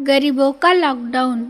गरीबों का लॉकडाउन।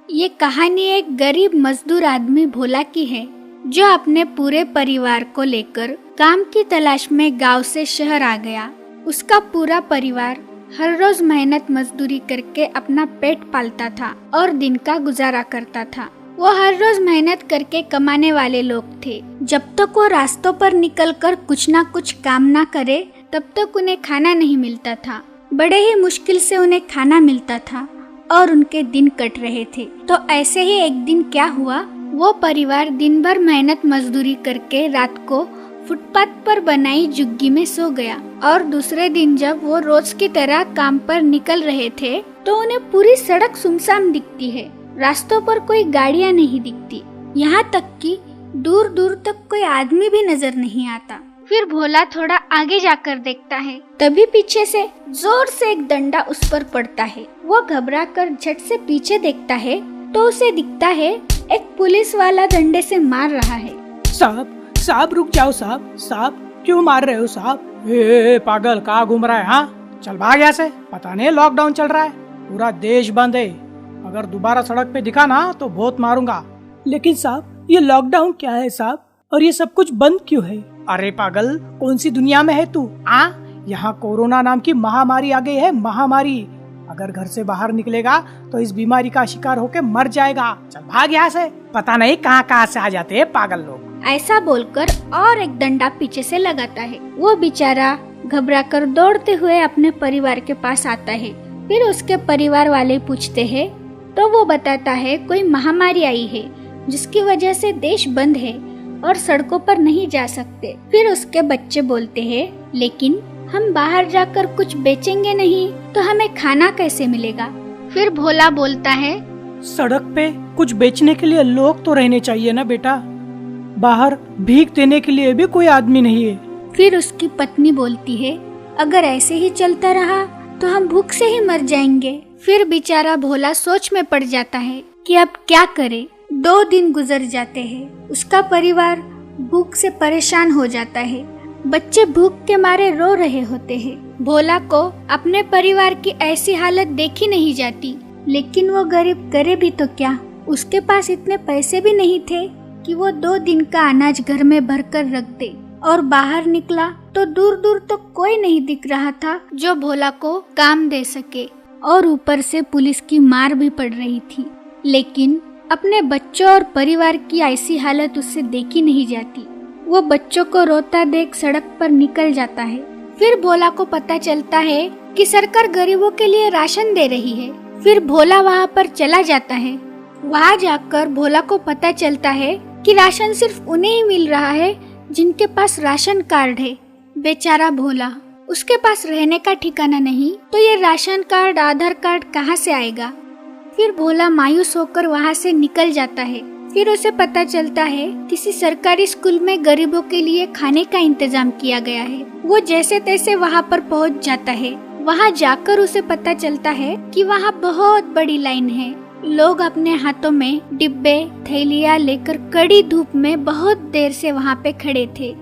ये कहानी एक गरीब मजदूर आदमी भोला की है, जो अपने पूरे परिवार को लेकर काम की तलाश में गांव से शहर आ गया। उसका पूरा परिवार हर रोज मेहनत मजदूरी करके अपना पेट पालता था और दिन का गुजारा करता था। वो हर रोज मेहनत करके कमाने वाले लोग थे। जब तक वो रास्तों पर निकलकर कुछ ना कुछ काम ना करे, तब तक उन्हें खाना नहीं मिलता था। बड़े ही मुश्किल से उन्हें खाना मिलता था और उनके दिन कट रहे थे। तो ऐसे ही एक दिन क्या हुआ, वो परिवार दिन भर मेहनत मजदूरी करके रात को फुटपाथ पर बनाई झुग्गी में सो गया। और दूसरे दिन जब वो रोज की तरह काम पर निकल रहे थे, तो उन्हें पूरी सड़क सुनसान दिखती है। रास्तों पर कोई गाड़ियां नहीं दिखती, यहाँ तक कि दूर दूर तक कोई आदमी भी नजर नहीं आता। फिर भोला थोड़ा आगे जाकर देखता है, तभी पीछे से जोर से एक डंडा उस पर पड़ता है। वो घबराकर झट से पीछे देखता है तो उसे दिखता है एक पुलिस वाला डंडे से मार रहा है। साहब रुक जाओ साहब क्यों मार रहे हो साहब? पागल कहाँ घूम रहा है? हाँ चल भाग यहाँ से, पता नहीं लॉकडाउन चल रहा है, पूरा देश बंद है। अगर दोबारा सड़क पे दिखा ना तो बहुत मारूंगा। लेकिन साहब ये लॉकडाउन क्या है साहब, और ये सब कुछ बंद क्यों है? अरे पागल कौन सी दुनिया में है तू? यहाँ कोरोना नाम की महामारी आ गई है, महामारी। अगर घर से बाहर निकलेगा तो इस बीमारी का शिकार होके मर जाएगा। चल भाग यहाँ से, पता नहीं कहाँ से आ जाते हैं पागल लोग। ऐसा बोलकर और एक डंडा पीछे से लगाता है। वो बेचारा घबराकर दौड़ते हुए अपने परिवार के पास आता है। फिर उसके परिवार वाले पूछते हैं तो वो बताता है कोई महामारी आई है, जिसकी वजह से देश बंद है और सड़कों पर नहीं जा सकते। फिर उसके बच्चे बोलते हैं, लेकिन हम बाहर जाकर कुछ बेचेंगे नहीं तो हमें खाना कैसे मिलेगा? फिर भोला बोलता है, सड़क पे कुछ बेचने के लिए लोग तो रहने चाहिए ना बेटा, बाहर भीख देने के लिए भी कोई आदमी नहीं है। फिर उसकी पत्नी बोलती है, अगर ऐसे ही चलता रहा तो हम भूख से ही मर जाएंगे। फिर बेचारा भोला सोच में पड़ जाता है कि अब क्या करे। 2 दिन गुजर जाते हैं। उसका परिवार भूख से परेशान हो जाता है। बच्चे भूख के मारे रो रहे होते हैं। भोला को अपने परिवार की ऐसी हालत देखी नहीं जाती, लेकिन वो गरीब करे भी तो क्या। उसके पास इतने पैसे भी नहीं थे कि वो 2 दिन का अनाज घर में भरकर रख दे। और बाहर निकला तो दूर दूर तो कोई नहीं दिख रहा था जो भोला को काम दे सके। और ऊपर से पुलिस की मार भी पड़ रही थी। लेकिन अपने बच्चों और परिवार की ऐसी हालत उससे देखी नहीं जाती। वो बच्चों को रोता देख सड़क पर निकल जाता है। फिर भोला को पता चलता है कि सरकार गरीबों के लिए राशन दे रही है। फिर भोला वहाँ पर चला जाता है। वहाँ जाकर भोला को पता चलता है कि राशन सिर्फ उन्हें ही मिल रहा है जिनके पास राशन कार्ड है। बेचारा भोला, उसके पास रहने का ठिकाना नहीं, तो ये राशन कार्ड आधार कार्ड कहाँ से आएगा? फिर भोला मायूस होकर वहाँ से निकल जाता है। फिर उसे पता चलता है किसी सरकारी स्कूल में गरीबों के लिए खाने का इंतजाम किया गया है। वो जैसे तैसे वहाँ पर पहुँच जाता है। वहाँ जाकर उसे पता चलता है कि वहाँ बहुत बड़ी लाइन है। लोग अपने हाथों में डिब्बे थैलियाँ लेकर कड़ी धूप में बहुत देर से वहाँ पे खड़े थे।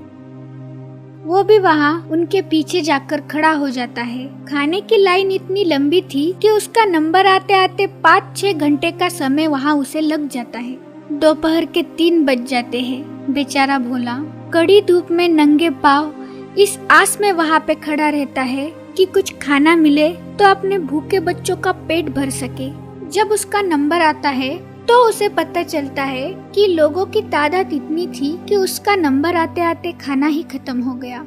वो भी वहाँ उनके पीछे जाकर खड़ा हो जाता है। खाने की लाइन इतनी लंबी थी कि उसका नंबर आते आते 5-6 घंटे का समय वहाँ उसे लग जाता है। दोपहर के 3 बज जाते हैं। बेचारा भोला कड़ी धूप में नंगे पांव इस आस में वहाँ पे खड़ा रहता है कि कुछ खाना मिले तो अपने भूखे बच्चों का पेट भर सके। जब उसका नंबर आता है तो उसे पता चलता है कि लोगों की तादाद इतनी थी कि उसका नंबर आते आते खाना ही खत्म हो गया।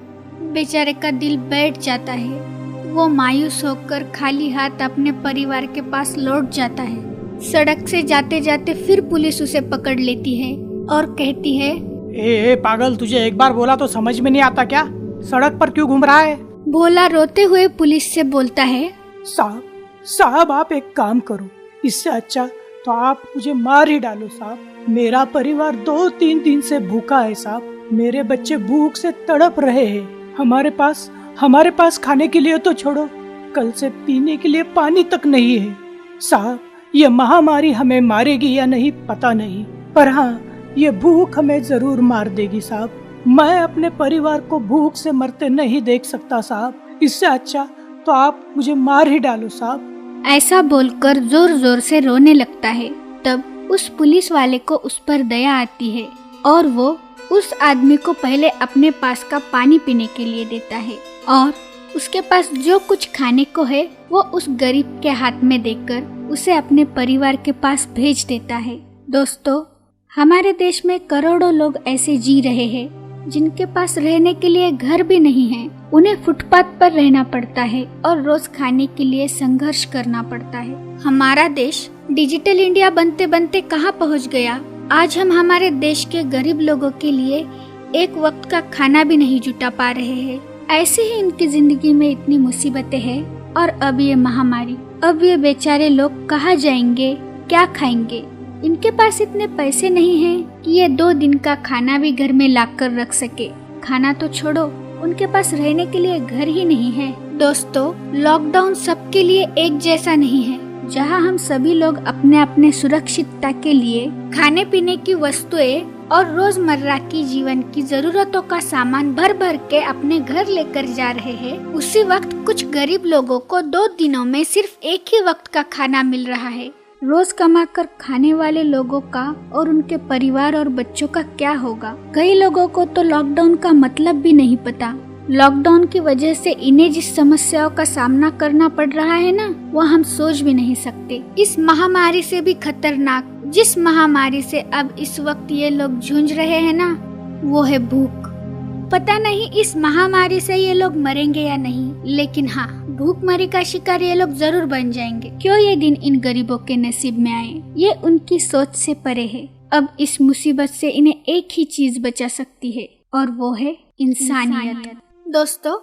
बेचारे का दिल बैठ जाता है। वो मायूस होकर खाली हाथ अपने परिवार के पास लौट जाता है। सड़क से जाते जाते फिर पुलिस उसे पकड़ लेती है और कहती है, ए पागल, तुझे एक बार बोला तो समझ में नहीं आता क्या? सड़क पर क्यों घूम रहा है? भोला रोते हुए पुलिस से बोलता है, साहब आप एक काम करो, इससे अच्छा तो आप मुझे मार ही डालो साहब। मेरा परिवार 2-3 दिन से भूखा है साहब। मेरे बच्चे भूख से तड़प रहे हैं। हमारे पास खाने के लिए तो छोड़ो, कल से पीने के लिए पानी तक नहीं है साहब। ये महामारी हमें मारेगी या नहीं पता नहीं, पर हाँ ये भूख हमें जरूर मार देगी साहब। मैं अपने परिवार को भूख से मरते नहीं देख सकता साहब। इससे अच्छा तो आप मुझे मार ही डालो साहब। ऐसा बोलकर जोर जोर से रोने लगता है। तब उस पुलिस वाले को उस पर दया आती है और वो उस आदमी को पहले अपने पास का पानी पीने के लिए देता है और उसके पास जो कुछ खाने को है वो उस गरीब के हाथ में देकर उसे अपने परिवार के पास भेज देता है। दोस्तों, हमारे देश में करोड़ों लोग ऐसे जी रहे हैं जिनके पास रहने के लिए घर भी नहीं है। उन्हें फुटपाथ पर रहना पड़ता है और रोज खाने के लिए संघर्ष करना पड़ता है। हमारा देश डिजिटल इंडिया बनते बनते कहाँ पहुँच गया। आज हम हमारे देश के गरीब लोगों के लिए एक वक्त का खाना भी नहीं जुटा पा रहे हैं। ऐसे ही इनकी जिंदगी में इतनी मुसीबतें हैं और अब ये महामारी। अब ये बेचारे लोग कहाँ जाएंगे, क्या खाएंगे। इनके पास इतने पैसे नहीं हैं कि ये 2 दिन का खाना भी घर में लाकर रख सके। खाना तो छोड़ो, उनके पास रहने के लिए घर ही नहीं है। दोस्तों, लॉकडाउन सबके लिए एक जैसा नहीं है। जहां हम सभी लोग अपने अपने सुरक्षितता के लिए खाने पीने की वस्तुएं और रोजमर्रा की जीवन की जरूरतों का सामान भर भर के अपने घर लेकर जा रहे हैं, उसी वक्त कुछ गरीब लोगों को 2 दिनों में सिर्फ एक ही वक्त का खाना मिल रहा है। रोज कमाकर खाने वाले लोगों का और उनके परिवार और बच्चों का क्या होगा। कई लोगों को तो लॉकडाउन का मतलब भी नहीं पता। लॉकडाउन की वजह से इन्हें जिस समस्याओं का सामना करना पड़ रहा है ना, वो हम सोच भी नहीं सकते। इस महामारी से भी खतरनाक जिस महामारी से अब इस वक्त ये लोग जूझ रहे हैं ना, वो है भूख। पता नहीं इस महामारी से ये लोग मरेंगे या नहीं, लेकिन हाँ, भूखमरी का शिकार ये लोग जरूर बन जाएंगे। क्यों ये दिन इन गरीबों के नसीब में आए, ये उनकी सोच से परे है। अब इस मुसीबत से इन्हें एक ही चीज बचा सकती है और वो है इंसानियत। दोस्तों,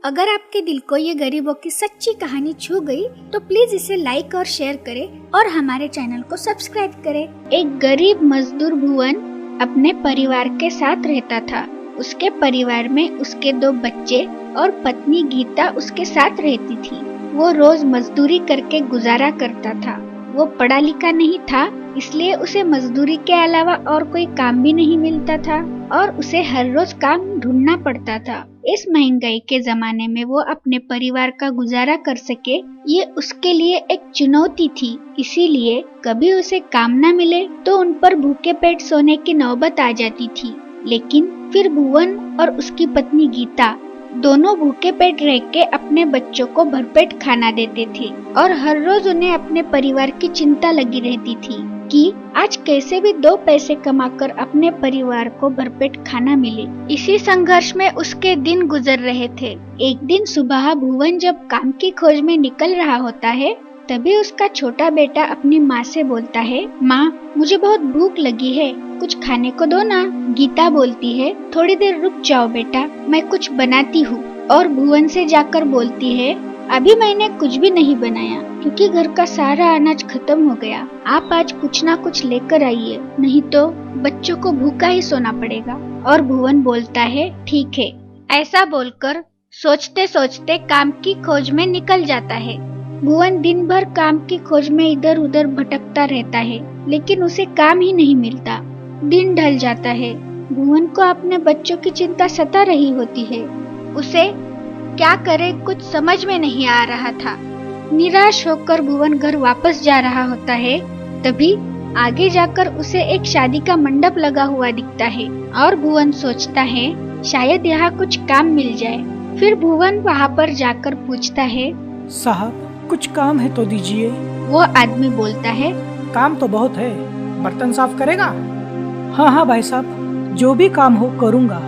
अगर आपके दिल को ये गरीबों की सच्ची कहानी छू गई तो प्लीज इसे लाइक और शेयर करें और हमारे चैनल को सब्सक्राइब करें। एक गरीब मजदूर भुवन अपने परिवार के साथ रहता था। उसके परिवार में उसके 2 बच्चे और पत्नी गीता उसके साथ रहती थी। वो रोज मजदूरी करके गुजारा करता था। वो पढ़ा लिखा नहीं था, इसलिए उसे मजदूरी के अलावा और कोई काम भी नहीं मिलता था और उसे हर रोज काम ढूंढना पड़ता था। इस महंगाई के जमाने में वो अपने परिवार का गुजारा कर सके, ये उसके लिए एक चुनौती थी। इसीलिए कभी उसे काम न मिले तो उन पर भूखे पेट सोने की नौबत आ जाती थी। लेकिन फिर भुवन और उसकी पत्नी गीता दोनों भूखे पेट रह के अपने बच्चों को भरपेट खाना देते थे और हर रोज उन्हें अपने परिवार की चिंता लगी रहती थी कि आज कैसे भी 2 पैसे कमाकर अपने परिवार को भरपेट खाना मिले। इसी संघर्ष में उसके दिन गुजर रहे थे। एक दिन सुबह भुवन जब काम की खोज में निकल रहा होता है, तभी उसका छोटा बेटा अपनी माँ से बोलता है, माँ, मुझे बहुत भूख लगी है, कुछ खाने को दो ना। गीता बोलती है, थोड़ी देर रुक जाओ बेटा, मैं कुछ बनाती हूँ। और भुवन से जाकर बोलती है, अभी मैंने कुछ भी नहीं बनाया क्योंकि घर का सारा अनाज खत्म हो गया। आप आज कुछ ना कुछ लेकर आइए, नहीं तो बच्चों को भूखा ही सोना पड़ेगा। और भुवन बोलता है, ठीक है। ऐसा बोलकर सोचते सोचते काम की खोज में निकल जाता है। भुवन दिन भर काम की खोज में इधर उधर भटकता रहता है, लेकिन उसे काम ही नहीं मिलता। दिन ढल जाता है। भुवन को अपने बच्चों की चिंता सता रही होती है। उसे क्या करे कुछ समझ में नहीं आ रहा था। निराश होकर भुवन घर वापस जा रहा होता है, तभी आगे जाकर उसे एक शादी का मंडप लगा हुआ दिखता है और भुवन सोचता है शायद यहाँ कुछ काम मिल जाए। फिर भुवन वहाँ पर जाकर पूछता है, साहब कुछ काम है तो दीजिए। वो आदमी बोलता है, काम तो बहुत है, बर्तन साफ करेगा? हाँ हाँ भाई साहब, जो भी काम हो करूँगा,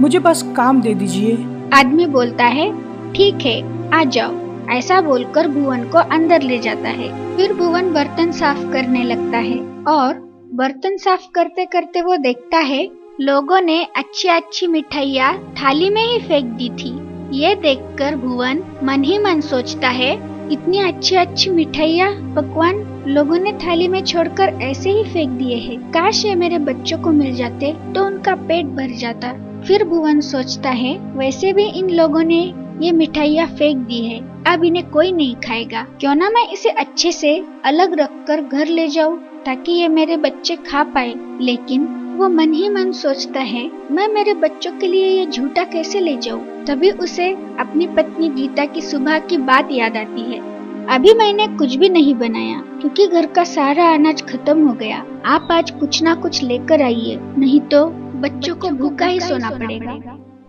मुझे बस काम दे दीजिए। आदमी बोलता है, ठीक है, आ जाओ। ऐसा बोलकर भुवन को अंदर ले जाता है। फिर भुवन बर्तन साफ करने लगता है और बर्तन साफ करते करते वो देखता है लोगों ने अच्छी अच्छी मिठाइयाँ थाली में ही फेंक दी थी। ये देखकर भुवन मन ही मन सोचता है, इतनी अच्छी अच्छी मिठाइयाँ पकवान लोगों ने थाली में छोड़कर ऐसे ही फेंक दिए हैं। काश ये मेरे बच्चों को मिल जाते तो उनका पेट भर जाता। फिर भुवन सोचता है, वैसे भी इन लोगों ने ये मिठाइयाँ फेंक दी है, अब इन्हें कोई नहीं खाएगा। क्यों ना मैं इसे अच्छे से अलग रखकर घर ले जाऊँ ताकि ये मेरे बच्चे खा पाए। लेकिन वो मन ही मन सोचता है, मैं मेरे बच्चों के लिए ये झूठा कैसे ले जाऊँ। तभी उसे अपनी पत्नी गीता की सुबह की बात याद आती है। अभी मैंने कुछ भी नहीं बनाया क्योंकि घर का सारा अनाज खत्म हो गया। आप आज कुछ ना कुछ लेकर आइए, नहीं तो बच्चों को भूखा ही सोना पड़ेगा।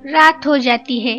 रात हो जाती है।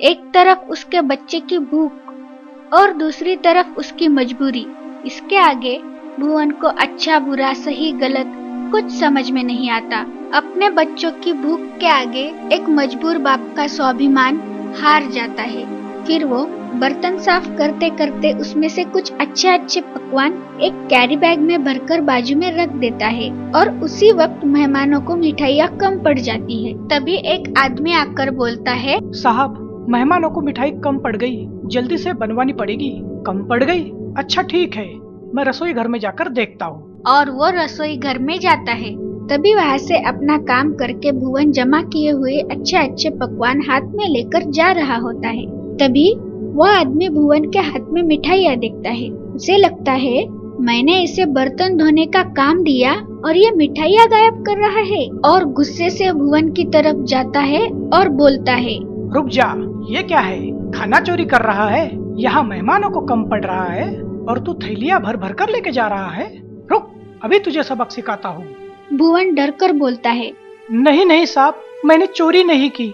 एक तरफ उसके बच्चे की भूख और दूसरी तरफ उसकी मजबूरी। इसके आगे भुवन को अच्छा बुरा सही गलत कुछ समझ में नहीं आता। अपने बच्चों की भूख के आगे एक मजबूर बाप का स्वाभिमान हार जाता है। फिर वो बर्तन साफ करते करते उसमें से कुछ अच्छे अच्छे पकवान एक कैरी बैग में भरकर बाजू में रख देता है और उसी वक्त मेहमानों को मिठाइयाँ कम पड़ जाती है। तभी एक आदमी आकर बोलता है, साहब मेहमानों को मिठाई कम पड़ गई, जल्दी से बनवानी पड़ेगी। कम पड़ गई? अच्छा ठीक है, मैं रसोई घर में जाकर देखता हूँ। और वो रसोई घर में जाता है। तभी वहाँ से अपना काम करके भुवन जमा किए हुए अच्छे अच्छे पकवान हाथ में लेकर जा रहा होता है। तभी वह आदमी भुवन के हाथ में मिठाइयाँ देखता है। उसे लगता है मैंने इसे बर्तन धोने का काम दिया और ये मिठाइयाँ गायब कर रहा है, और गुस्से से भुवन की तरफ जाता है और बोलता है, रुक जा, ये क्या है? खाना चोरी कर रहा है? यहाँ मेहमानों को कम पड़ रहा है और तू थैलियाँ भर भर कर लेके जा रहा है। रुक, अभी तुझे सबक सिखाता हूँ। भुवन डर कर बोलता है, नहीं नहीं साहब, मैंने चोरी नहीं की।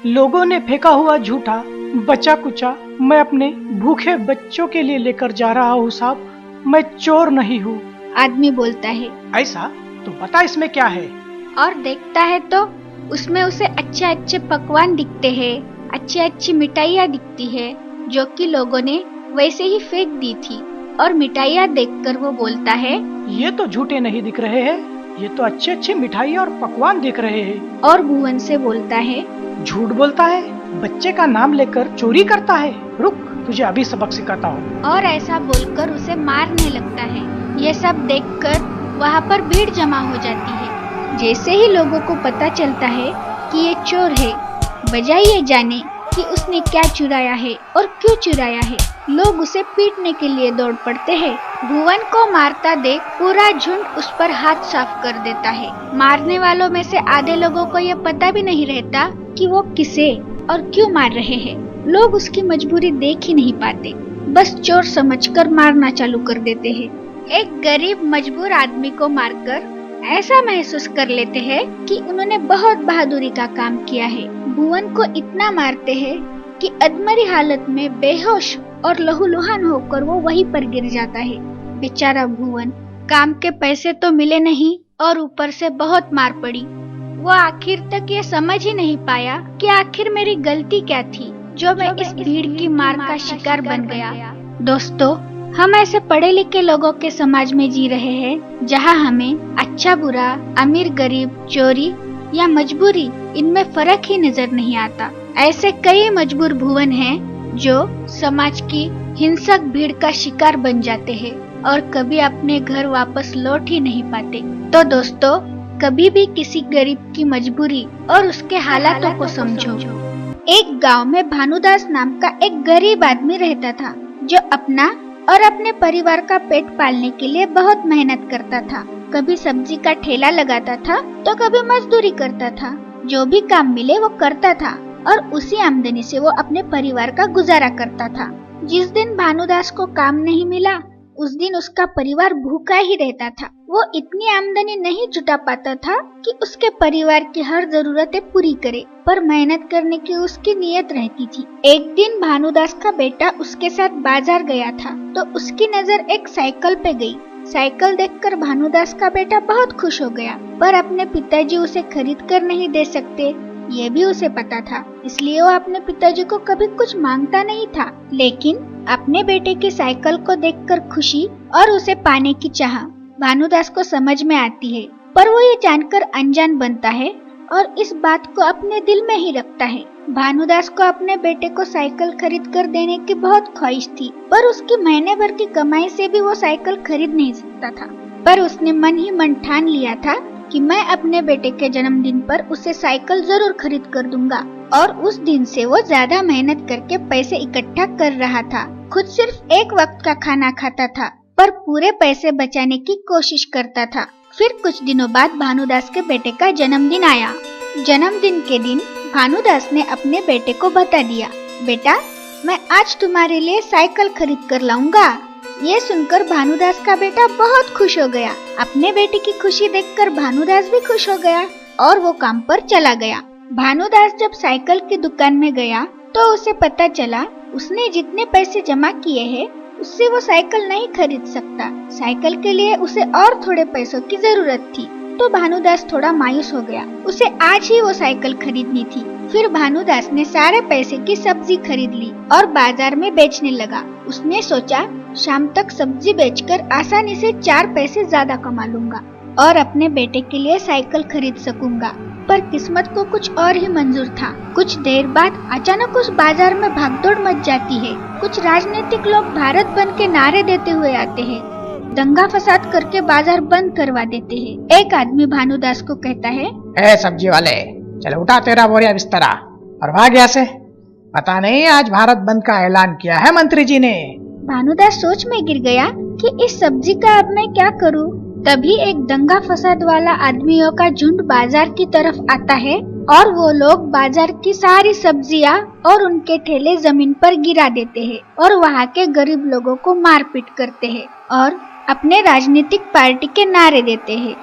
लोगों ने फेंका हुआ झूठा बचा कुचा मैं अपने भूखे बच्चों के लिए लेकर जा रहा हूँ साहब, मैं चोर नहीं हूँ। आदमी बोलता है, ऐसा? तो बता इसमें क्या है? और देखता है तो उसमें उसे अच्छे अच्छे पकवान दिखते हैं, अच्छी अच्छी मिठाइयाँ दिखती है जो कि लोगों ने वैसे ही फेंक दी थी। और मिठाइयाँ देखकर वो बोलता है, ये तो झूठे नहीं दिख रहे हैं, ये तो अच्छे अच्छे मिठाई और पकवान दिख रहे हैं। और भुवन से बोलता है, झूठ बोलता है, बच्चे का नाम लेकर चोरी करता है। रुक, तुझे अभी सबक सिखाता हूँ। और ऐसा बोलकर उसे मारने लगता है। ये सब देखकर वहाँ पर भीड़ जमा हो जाती है। जैसे ही लोगों को पता चलता है कि ये चोर है, बजाय ये जाने कि उसने क्या चुराया है और क्यों चुराया है, लोग उसे पीटने के लिए दौड़ पड़ते हैं। भुवन को मारता देख पूरा झुंड उस पर हाथ साफ कर देता है। मारने वालों में से आधे लोगों को ये पता भी नहीं रहता कि वो किसे और क्यों मार रहे हैं। लोग उसकी मजबूरी देख ही नहीं पाते, बस चोर समझकर मारना चालू कर देते हैं। एक गरीब मजबूर आदमी को मारकर ऐसा महसूस कर लेते हैं कि उन्होंने बहुत बहादुरी का काम किया है। भुवन को इतना मारते हैं कि अधमरी हालत में बेहोश और लहूलुहान होकर वो वहीं पर गिर जाता है। बेचारा भुवन, काम के पैसे तो मिले नहीं और ऊपर से बहुत मार पड़ी। वो आखिर तक ये समझ ही नहीं पाया कि आखिर मेरी गलती क्या थी जो मैं इस भीड़ की मार का शिकार बन गया। दोस्तों, हम ऐसे पढ़े लिखे लोगों के समाज में जी रहे हैं जहां हमें अच्छा बुरा, अमीर गरीब, चोरी या मजबूरी, इनमें फर्क ही नजर नहीं आता। ऐसे कई मजबूर भुवन हैं जो समाज की हिंसक भीड़ का शिकार बन जाते हैं और कभी अपने घर वापस लौट ही नहीं पाते। तो दोस्तों, कभी भी किसी गरीब की मजबूरी और उसके हालातों को समझो। एक गांव में भानुदास नाम का एक गरीब आदमी रहता था जो अपना और अपने परिवार का पेट पालने के लिए बहुत मेहनत करता था। कभी सब्जी का ठेला लगाता था तो कभी मजदूरी करता था। जो भी काम मिले वो करता था और उसी आमदनी से वो अपने परिवार का गुजारा करता था। जिस दिन भानुदास को काम नहीं मिला, उस दिन उसका परिवार भूखा ही रहता था। वो इतनी आमदनी नहीं जुटा पाता था कि उसके परिवार की हर जरूरतें पूरी करे, पर मेहनत करने की उसकी नीयत रहती थी। एक दिन भानुदास का बेटा उसके साथ बाजार गया था तो उसकी नजर एक साइकिल पे गई। साइकिल देखकर भानुदास का बेटा बहुत खुश हो गया, पर अपने पिताजी उसे खरीद कर नहीं दे सकते, ये भी उसे पता था। इसलिए वो अपने पिताजी को कभी कुछ मांगता नहीं था। लेकिन अपने बेटे की साइकिल को देखकर खुशी और उसे पाने की चाह भानुदास को समझ में आती है, पर वो ये जानकर अनजान बनता है और इस बात को अपने दिल में ही रखता है। भानुदास को अपने बेटे को साइकिल खरीद कर देने की बहुत ख्वाहिश थी, पर उसकी महीने भर की कमाई से भी वो साइकिल खरीद नहीं सकता था। पर उसने मन ही मन ठान लिया था कि मैं अपने बेटे के जन्मदिन पर उसे साइकिल जरूर खरीद कर दूंगा। और उस दिन से वो ज्यादा मेहनत करके पैसे इकट्ठा कर रहा था। खुद सिर्फ एक वक्त का खाना खाता था, पर पूरे पैसे बचाने की कोशिश करता था। फिर कुछ दिनों बाद भानुदास के बेटे का जन्मदिन आया। जन्मदिन के दिन भानुदास ने अपने बेटे को बता दिया, बेटा मैं आज तुम्हारे लिए साइकिल खरीद कर लाऊंगा। ये सुनकर भानुदास का बेटा बहुत खुश हो गया। अपने बेटे की खुशी देखकर भानुदास भी खुश हो गया और वो काम पर चला गया। भानुदास जब साइकिल की दुकान में गया तो उसे पता चला उसने जितने पैसे जमा किए हैं उससे वो साइकिल नहीं खरीद सकता। साइकिल के लिए उसे और थोड़े पैसों की जरूरत थी। तो भानुदास थोड़ा मायूस हो गया। उसे आज ही वो साइकिल खरीदनी थी। फिर भानुदास ने सारे पैसे की सब्जी खरीद ली और बाजार में बेचने लगा। उसने सोचा शाम तक सब्जी बेचकर आसानी से 4 पैसे ज्यादा कमा लूंगा और अपने बेटे के लिए साइकिल खरीद सकूंगा। पर किस्मत को कुछ और ही मंजूर था। कुछ देर बाद अचानक उस बाजार में भागदौड़ मच जाती है। कुछ राजनीतिक लोग भारत बंद के नारे देते हुए आते हैं। दंगा फसाद करके बाजार बंद करवा देते हैं। एक आदमी भानुदास को कहता है, ए सब्जी वाले, चलो उठा तेरा बोरिया बिस्तरा और भाग यहाँ से। पता नहीं आज भारत बंद का ऐलान किया है मंत्री जी ने। भानुदास सोच में गिर गया कि इस सब्जी का अब मैं क्या करूं। तभी एक दंगा फसाद वाला आदमियों का झुंड बाजार की तरफ आता है और वो लोग बाजार की सारी सब्जियां और उनके ठेले जमीन पर गिरा देते हैं और वहाँ के गरीब लोगों को मारपीट करते हैं और अपने राजनीतिक पार्टी के नारे देते हैं।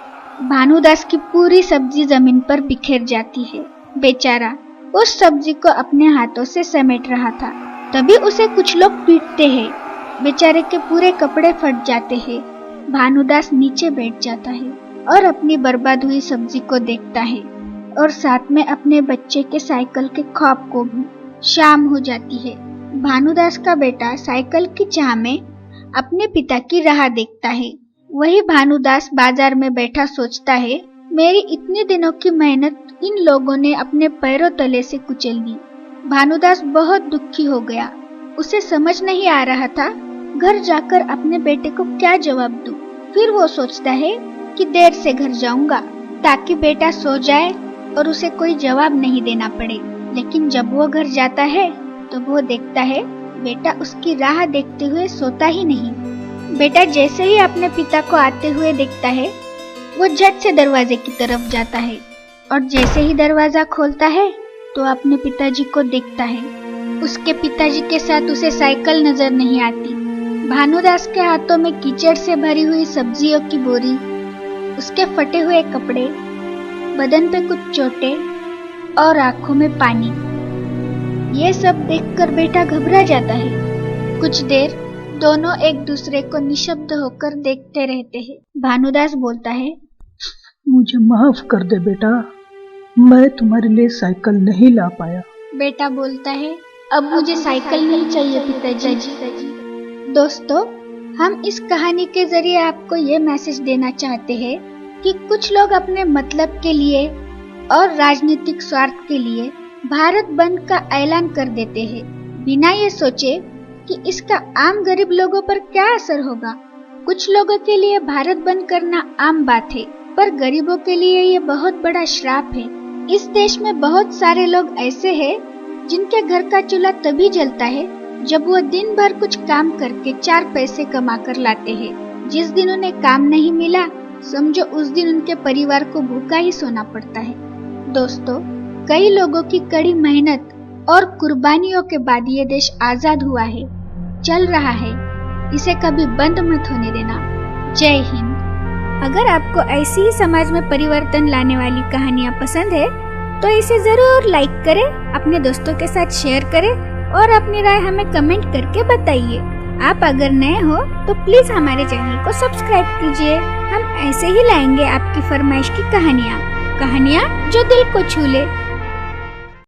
भानुदास की पूरी सब्जी जमीन पर बिखेर जाती है। बेचारा उस सब्जी को अपने हाथों से समेट रहा था। तभी उसे कुछ लोग पीटते हैं। बेचारे के पूरे कपड़े फट जाते हैं। भानुदास नीचे बैठ जाता है और अपनी बर्बाद हुई सब्जी को देखता है और साथ में अपने बच्चे के साइकिल के ख्वाब को भी। शाम हो जाती है। भानुदास का बेटा साइकिल की चाह में अपने पिता की राह देखता है। वही भानुदास बाजार में बैठा सोचता है, मेरी इतने दिनों की मेहनत इन लोगों ने अपने पैरों तले से कुचल दी। भानुदास बहुत दुखी हो गया। उसे समझ नहीं आ रहा था घर जाकर अपने बेटे को क्या जवाब दूं। फिर वो सोचता है कि देर से घर जाऊंगा ताकि बेटा सो जाए और उसे कोई जवाब नहीं देना पड़े। लेकिन जब वो घर जाता है तो वो देखता है बेटा उसकी राह देखते हुए सोता ही नहीं। बेटा जैसे ही अपने पिता को आते हुए देखता है वो झट से दरवाजे की तरफ जाता है और जैसे ही दरवाजा खोलता है तो अपने पिताजी को देखता है। उसके पिताजी के साथ उसे साइकिल नजर नहीं आती। भानुदास के हाथों में कीचड़ से भरी हुई सब्जियों की बोरी, उसके फटे हुए कपड़े, बदन पे कुछ चोटें और आंखों में पानी। ये सब देखकर बेटा घबरा जाता है। कुछ देर दोनों एक दूसरे को निशब्द होकर देखते रहते हैं। भानुदास बोलता है, मुझे माफ कर दे बेटा, मैं तुम्हारे लिए साइकिल नहीं ला पाया। बेटा बोलता है, अब मुझे साइकिल नहीं चाहिए पिताजी। दोस्तों, हम इस कहानी के जरिए आपको ये मैसेज देना चाहते हैं कि कुछ लोग अपने मतलब के लिए और राजनीतिक स्वार्थ के लिए भारत बंद का ऐलान कर देते हैं, बिना ये सोचे कि इसका आम गरीब लोगों पर क्या असर होगा। कुछ लोगों के लिए भारत बंद करना आम बात है, पर गरीबों के लिए ये बहुत बड़ा श्राप है। इस देश में बहुत सारे लोग ऐसे हैं जिनके घर का चूल्हा तभी जलता है जब वो दिन भर कुछ काम करके 4 पैसे कमा कर लाते हैं। जिस दिन उन्हें काम नहीं मिला, समझो उस दिन उनके परिवार को भूखा ही सोना पड़ता है। दोस्तों, कई लोगों की कड़ी मेहनत और कुर्बानियों के बाद ये देश आजाद हुआ है, चल रहा है। इसे कभी बंद मत होने देना। जय हिंद। अगर आपको ऐसी ही समाज में परिवर्तन लाने वाली कहानियाँ पसंद है तो इसे जरूर लाइक करें, अपने दोस्तों के साथ शेयर करें और अपनी राय हमें कमेंट करके बताइए। आप अगर नए हो तो प्लीज हमारे चैनल को सब्सक्राइब कीजिए। हम ऐसे ही लाएंगे आपकी फरमाइश की कहानियाँ जो दिल को छू ले।